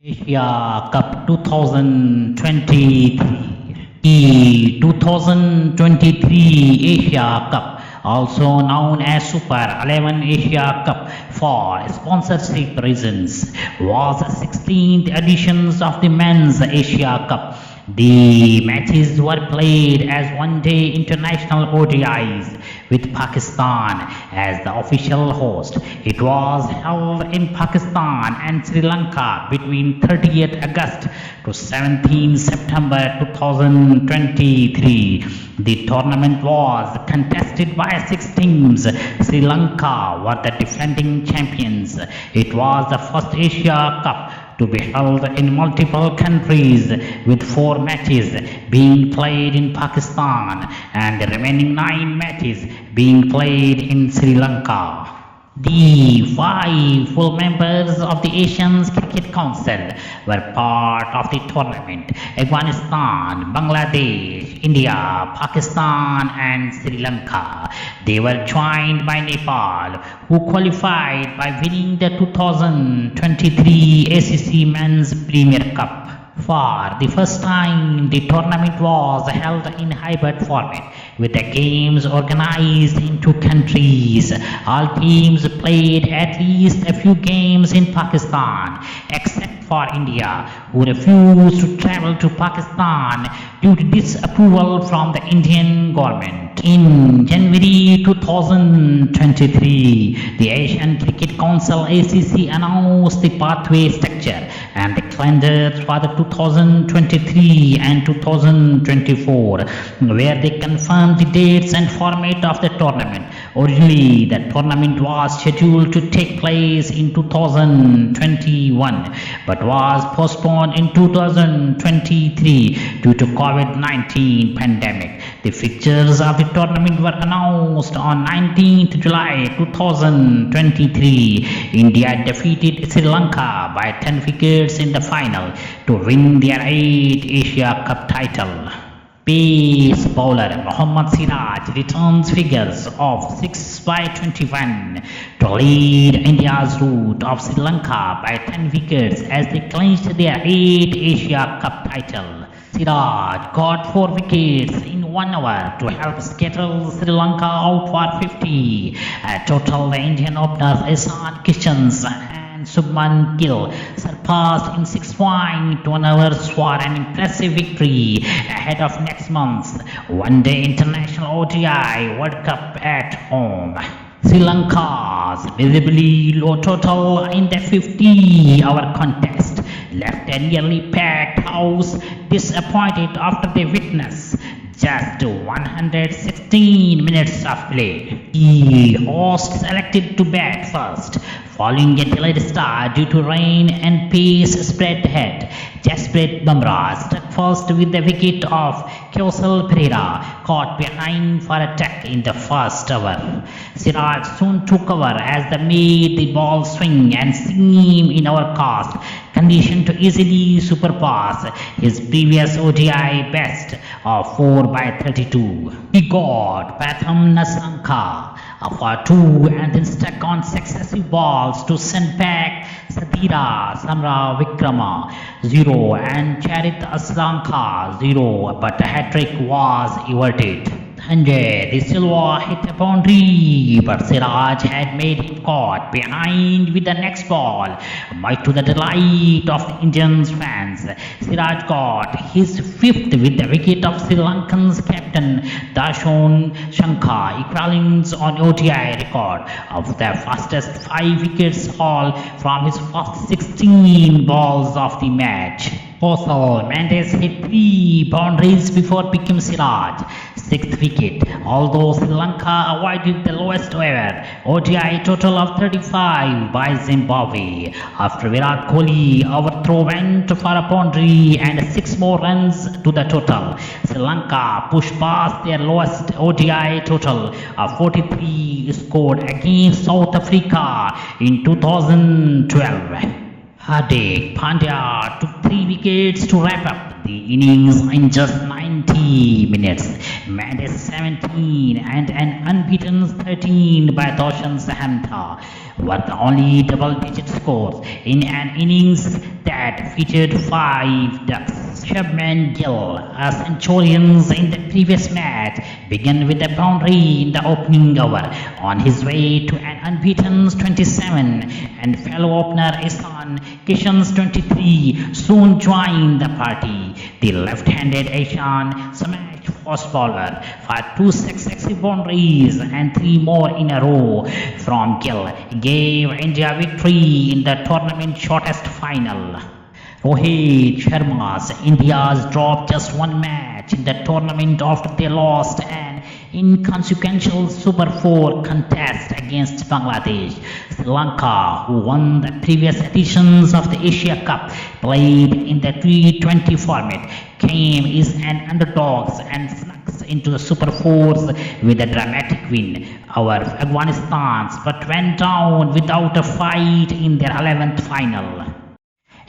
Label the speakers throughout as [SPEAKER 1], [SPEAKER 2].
[SPEAKER 1] Asia Cup 2023. The 2023 Asia Cup, also known as Super 11 Asia Cup for sponsorship reasons, was the 16th edition of the Men's Asia Cup. The matches were played as one-day international ODIs with Pakistan as the official host. It was held in Pakistan and Sri Lanka between 30th August to 17 September 2023. The tournament was contested by 6 teams. Sri Lanka were the defending champions. It was the first Asia Cup to be held in multiple countries, with 4 matches being played in Pakistan and the remaining 9 matches being played in Sri Lanka. The 5 full members of the Asian Cricket Council were part of the tournament: Afghanistan, Bangladesh, India, Pakistan and Sri Lanka. They were joined by Nepal, who qualified by winning the 2023 ACC Men's Premier Cup. For the first time, the tournament was held in hybrid format, with the games organized in 2 countries. All teams played at least a few games in Pakistan, except for India, who refused to travel to Pakistan due to disapproval from the Indian government. In January 2023, the Asian Cricket Council ACC announced the pathway structure and the calendar for the 2023 and 2024, where they confirmed the dates and format of the tournament. Originally, the tournament was scheduled to take place in 2021, but was postponed in 2023 due to COVID-19 pandemic. The fixtures of the tournament were announced on 19th July 2023. India defeated Sri Lanka by 10 wickets in the final to win their 8th Asia Cup title. Pace bowler Mohammed Siraj returns figures of 6 by 21 to lead India's rout of Sri Lanka by 10 wickets as they clinched their 8th Asia Cup title. Siraj got 4 wickets in 1 hour to help scuttle Sri Lanka out for 50. A total, the Indian openers Ishan Kishans and Subman Gill surpassed in 6.1 hours for an impressive victory ahead of next month's one-day international ODI World Cup at home. Sri Lanka's visibly low total in the 50-hour contest left a nearly packed house disappointed after they witnessed just 116 minutes of play. The hosts elected to bat first, following a delayed start due to rain and pace spread ahead. Jasprit Bumrah struck first with the wicket of Kosal Pereira, caught behind for attack in the first over. Siraj soon took over as they made the ball swing and seem in our cast condition to easily surpass his previous ODI best of 4 by 32. He got Pratham Nasanka for 2 and then stuck on successive balls to send back Sadira Samra Vikrama 0 and Charit Aslanka 0, but a hat-trick was averted. Sanjay De Silva hit a boundary, but Siraj had made him caught behind with the next ball. Much to the delight of the Indian fans, Siraj got his 5th with the wicket of Sri Lankan's captain Dashon Shankar, equaling on ODI record of the fastest 5 wickets haul from his first 16 balls of the match. Kosal Mendes hit 3 boundaries before picking Siraj 6th wicket, although Sri Lanka avoided the lowest ever ODI total of 35 by Zimbabwe after Virat Kohli overthrow went for a boundary and 6 more runs to the total. Sri Lanka pushed past their lowest ODI total of 43 scored against South Africa in 2012. Hardik Pandya took 3 wickets to wrap up the innings in just 90 minutes. Mendes 17 and an unbeaten 13 by Doshan Sahamta were the only double-digit scores in an innings that featured 5 ducks. Shubman Gill, as Centurions in the previous match, began with a boundary in the opening over on his way to an unbeaten 27, and fellow opener Ihsan Kishan's 23 soon joined the party. The left-handed Ihsan smashed fast bowler for 2 successive boundaries and 3 more in a row from Gill gave India victory in the tournament's shortest final. Rohit Sharma's India's dropped just one match in the tournament after they lost an inconsequential Super 4 contest against Bangladesh. Sri Lanka, who won the previous editions of the Asia Cup played in the T20 format, came as an underdogs and snuck into the Super 4s with a dramatic win over Afghanistan, but went down without a fight in their 11th final.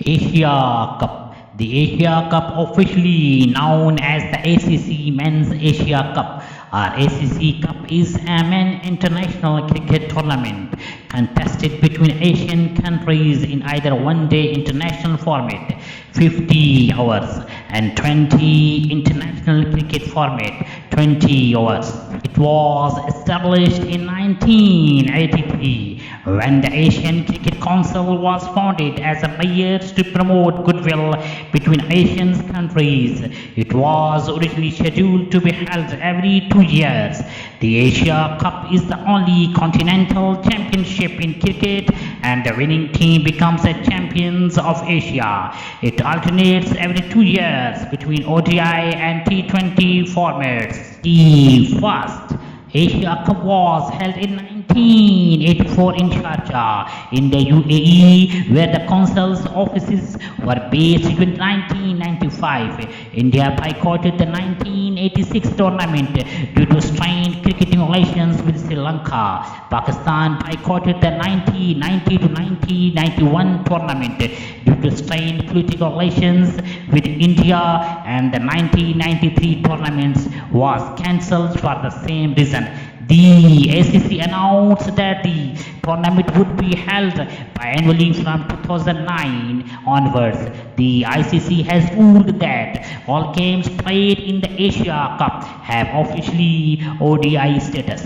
[SPEAKER 1] Asia Cup. The Asia Cup, officially known as the ACC Men's Asia Cup or ACC Cup, is a men's international cricket tournament contested between Asian countries in either one-day international format, 50 hours, and 20 international cricket format, 20 hours. It was established in 1983 when the Asian Cricket Council was founded as a measure to promote goodwill between Asian countries. It was originally scheduled to be held every 2 years. The Asia Cup is the only continental championship in cricket, and the winning team becomes the champions of Asia. It alternates every 2 years between ODI and T20 formats. The first Asia Cup was held in 1984 in Sharjah in the UAE, where the council's offices were based in 1995. India boycotted the 1986 tournament due to strained cricketing relations with Sri Lanka. Pakistan boycotted the 1990 to 1991 tournament due to strained political relations with India, and the 1993 tournament was cancelled for the same reason. The ACC announced that the tournament would be held biannually from 2009 onwards. The ICC has ruled that all games played in the Asia Cup have officially ODI status.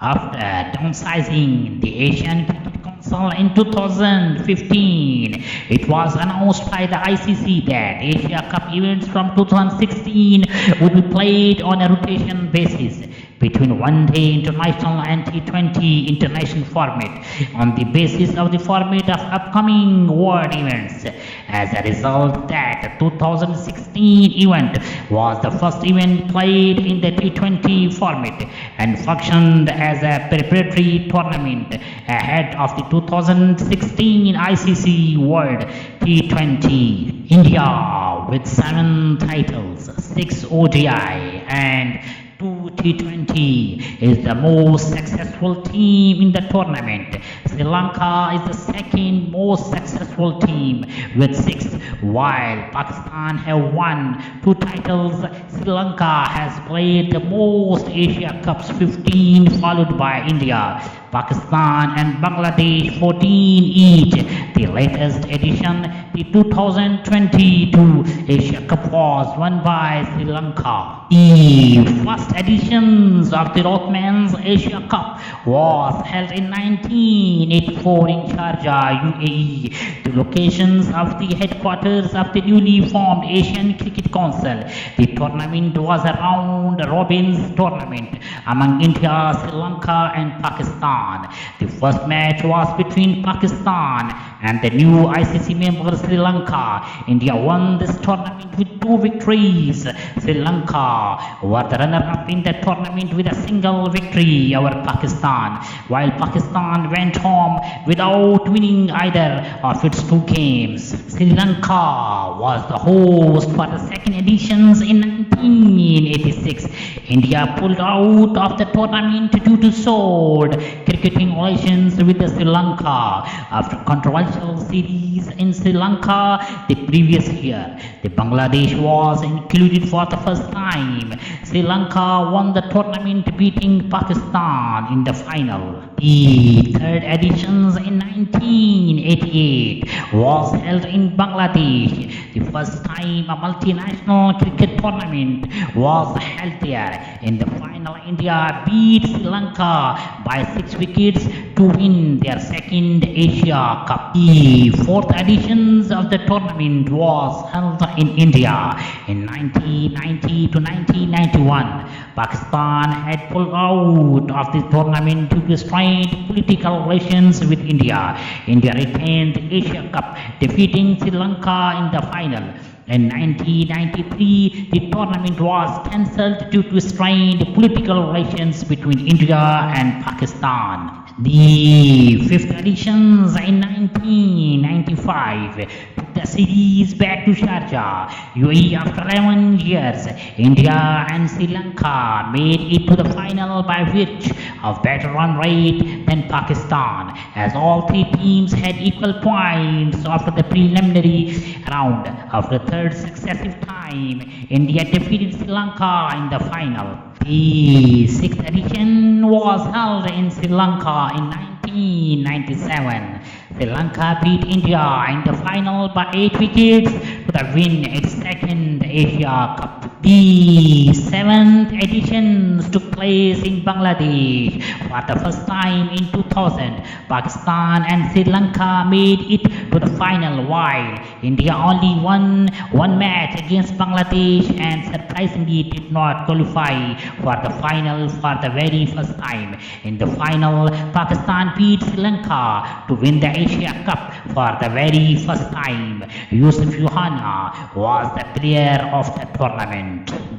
[SPEAKER 1] After downsizing the Asian Cricket Council in 2015, it was announced by the ICC that Asia Cup events from 2016 would be played on a rotation basis between one-day international and T20 international format on the basis of the format of upcoming world events. As a result, that 2016 event was the first event played in the T20 format and functioned as a preparatory tournament ahead of the 2016 ICC World T20. India, with 7 titles, 6 ODI and 2 T20, is the most successful team in the tournament. Sri Lanka is the second most successful team with 6, while Pakistan have won 2 titles. Sri Lanka has played the most Asia Cups, 15, followed by India, Pakistan and Bangladesh, 14 each. The latest edition, the 2022 Asia Cup, was won by Sri Lanka. The first editions of the Rothmans Asia Cup was held in 1984 in Sharjah, UAE, the locations of the headquarters of the newly formed Asian Cricket Council. The tournament was a round-robin tournament among India, Sri Lanka and Pakistan. The first match was between Pakistan and the new ICC member Sri Lanka. India won this tournament with 2 victories. Sri Lanka were the runner-up in the tournament with a single victory over Pakistan, while Pakistan went home without winning either of its 2 games. Sri Lanka was the host for the second editions in 1986. India pulled out of the tournament due to soured cricketing relations with Sri Lanka after controversial series in Sri Lanka the previous year. The Bangladesh was included for the first time. Sri Lanka won the tournament, beating Pakistan in the final. The third edition in 1988 was held in Bangladesh. The first time a multinational cricket tournament was held there. In the final, India beat Sri Lanka by 6 wickets to win their second Asia Cup. The fourth edition of the tournament was held in India in 1990 to 1991. Pakistan had pulled out of the tournament due to strained political relations with India. India retained the Asia Cup, defeating Sri Lanka in the final. In 1993, the tournament was cancelled due to strained political relations between India and Pakistan. The fifth edition in 1995 took the series back to Sharjah, UAE. After 11 years, India and Sri Lanka made it to the final by virtue of better run rate than Pakistan, as all three teams had equal points after the preliminary round. After the third successive time, India defeated Sri Lanka in the final. The sixth edition was held in Sri Lanka in 1997. Sri Lanka beat India in the final by 8 wickets to win its second Asia Cup. The seventh edition took place in Bangladesh for the first time in 2000. Pakistan and Sri Lanka made it to the final, while India only won one match against Bangladesh and surprisingly did not qualify for the final for the very first time. In the final, Pakistan beat Sri Lanka to win the Asia Cup for the very first time. Yusuf Yohana was the player of the tournament.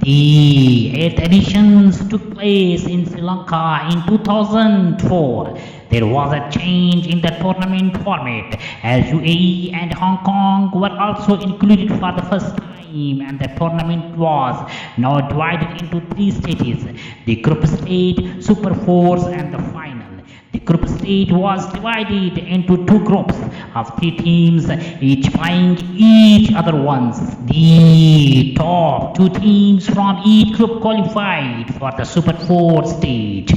[SPEAKER 1] The eighth edition took place in Sri Lanka in 2004. There was a change in the tournament format, as UAE and Hong Kong were also included for the first time, and the tournament was now divided into 3 stages: the group stage, Super Fours, and the final. The group stage was divided into 2 groups of 3 teams, each playing each other once. The top 2 teams from each group qualified for the Super 4 stage,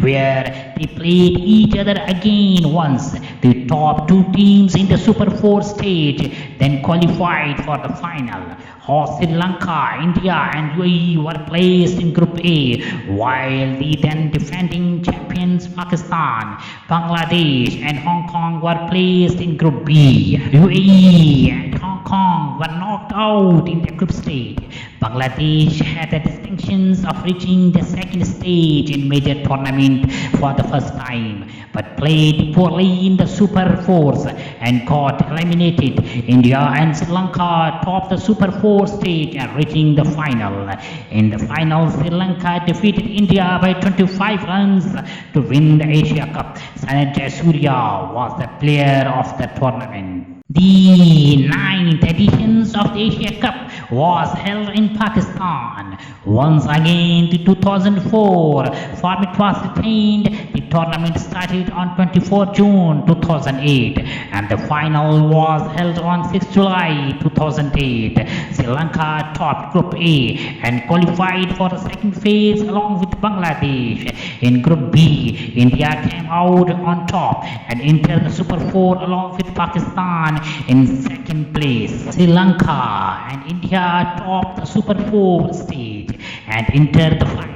[SPEAKER 1] where they played each other again once. The top 2 teams in the Super 4 stage then qualified for the final. Sri Lanka, India and UAE were placed in Group A, while the then defending champions Pakistan, Bangladesh and Hong Kong were placed in Group B. UAE and Hong Kong were knocked out in the group stage. Bangladesh had the distinctions of reaching the second stage in major tournament for the first time, but played poorly in the Super Fours and got eliminated. India and Sri Lanka topped the Super 4 stage and reaching the final. In the final, Sri Lanka defeated India by 25 runs to win the Asia Cup. Sanjay Surya was the player of the tournament. The 9th edition of the Asia Cup was held in Pakistan. Once again, the 2004 format was retained. The tournament started on 24 June 2008 and the final was held on 6 July 2008. Sri Lanka topped Group A and qualified for the second phase along with Bangladesh. In Group B, India came out on top and entered the Super 4 along with Pakistan in second place. Sri Lanka and India topped the Super 4 stage and entered the final.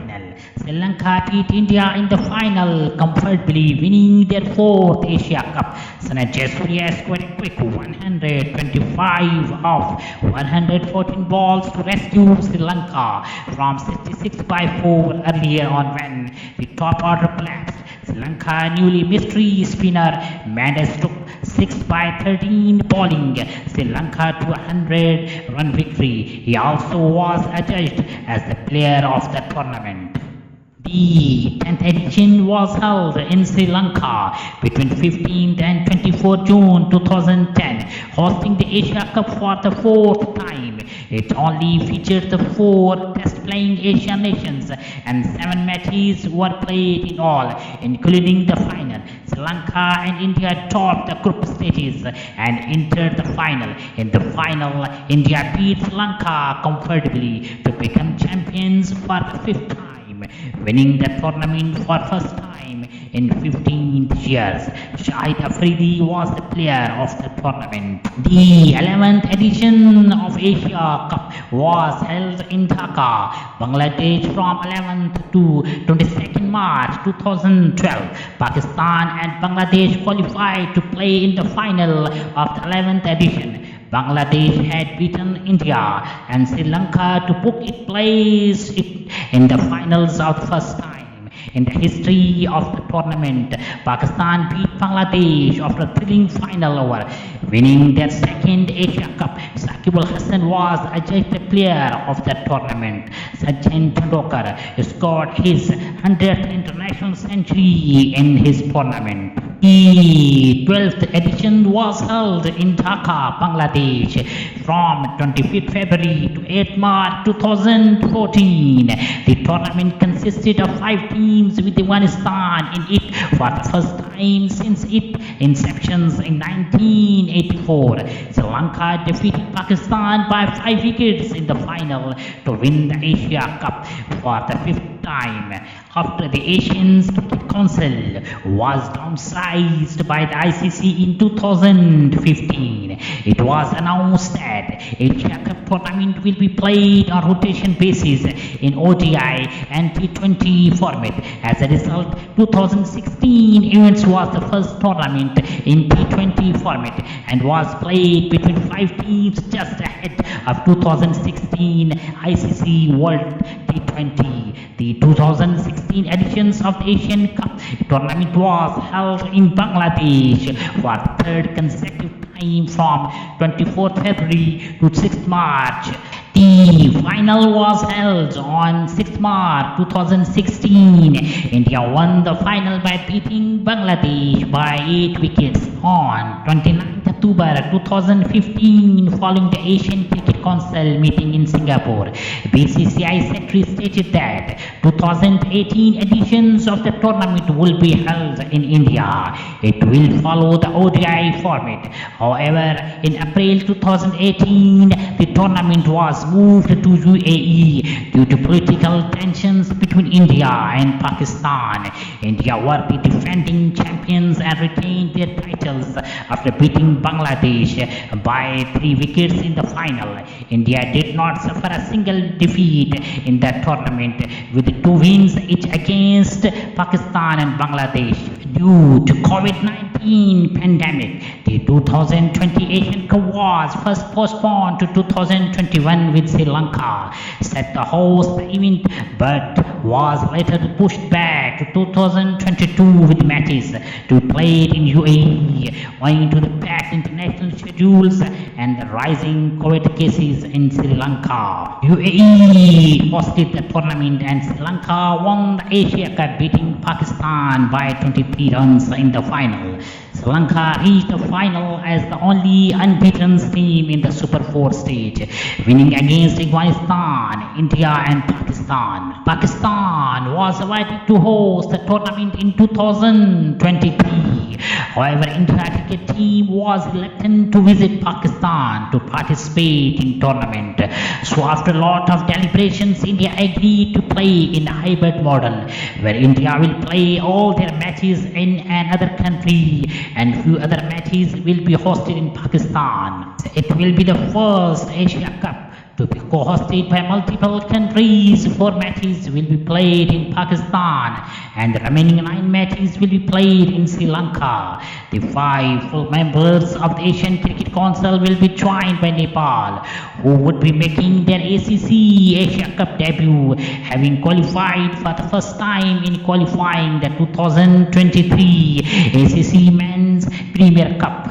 [SPEAKER 1] Sri Lanka beat India in the final, comfortably winning their 4th Asia Cup. Sanjay Surya scored a quick 125 of 114 balls to rescue Sri Lanka from 66 by 4 earlier on when the top order collapsed. Sri Lanka newly mystery spinner Mendes took 6 by 13 bowling Sri Lanka to a 100-run victory. He also was adjudged as the player of the tournament. The 10th edition was held in Sri Lanka between 15th and 24 June 2010, hosting the Asia Cup for the 4th time. It only featured the 4 test-playing Asian nations and 7 matches were played in all, including the final. Sri Lanka and India topped the group stages and entered the final. In the final, India beat Sri Lanka comfortably to become champions for the 5th time, winning the tournament for first time in 15 years. Shahid Afridi was the player of the tournament. The 11th edition of Asia Cup was held in Dhaka, Bangladesh from 11th to 22nd March 2012. Pakistan and Bangladesh qualified to play in the final of the 11th edition. Bangladesh had beaten India and Sri Lanka to book its place in the finals of the first time in the history of the tournament. Pakistan beat Bangladesh after a thrilling final over, winning their second Asia Cup. Saqib Al Hasan was adjudged player of the tournament. Sachin Tendulkar scored his 100th international century in his tournament. The 12th edition was held in Dhaka, Bangladesh from 25th February to 8th March 2014. The tournament consisted of 5 teams with Afghanistan in it for the first time since its inception in 1984. Sri Lanka defeated Pakistan by 5 wickets in the final to win the Asia Cup for the 5th time. After the Asian Cricket Council was downsized by the ICC in 2015, it was announced that Asia Cup tournament will be played on rotation basis in ODI and T20 format. As a result, 2016 events was the first tournament in T20 format and was played between 5 teams just ahead of 2016 ICC World T20. The 2016 editions of the Asian Cup tournament was held in Bangladesh for the 3rd consecutive time from 24th February to 6th March. The final was held on 6th March 2016. India won the final by beating Bangladesh by 8 wickets on 29th October 2015 following the Asian Cricket Council meeting in Singapore. BCCI secretary stated that 2018 editions of the tournament will be held in India. It will follow the ODI format. However, in April 2018, the tournament was moved to UAE due to political tensions between India and Pakistan. India were the defending champions and retained their titles after beating Bangladesh by 3 wickets in the final. India did not suffer a single defeat in that tournament, with 2 wins each against Pakistan and Bangladesh. Due to COVID-19 pandemic, the 2020 Asian Cup was first postponed to 2021 with Sri Lanka set to host the event but was later pushed back to 2022 with matches to be played in UAE owing to the packed international schedules and the rising COVID cases in Sri Lanka. UAE hosted the tournament and Sri Lanka won the Asia Cup beating Pakistan by 23 runs in the final. Sri Lanka reached the final as the only unbeaten team in the Super 4 stage, winning against Afghanistan, India and Pakistan. Pakistan was invited to host the tournament in 2023. However, India cricket team was reluctant to visit Pakistan to participate in tournament. So after a lot of deliberations, India agreed to play in a hybrid model where India will play all their matches in another country and few other matches will be hosted in Pakistan. It will be the first Asia Cup to be co-hosted by multiple countries. 4 matches will be played in Pakistan and the remaining 9 matches will be played in Sri Lanka. The 5 full members of the Asian Cricket Council will be joined by Nepal, who would be making their ACC Asia Cup debut, having qualified for the first time in qualifying the 2023 ACC Men's Premier Cup.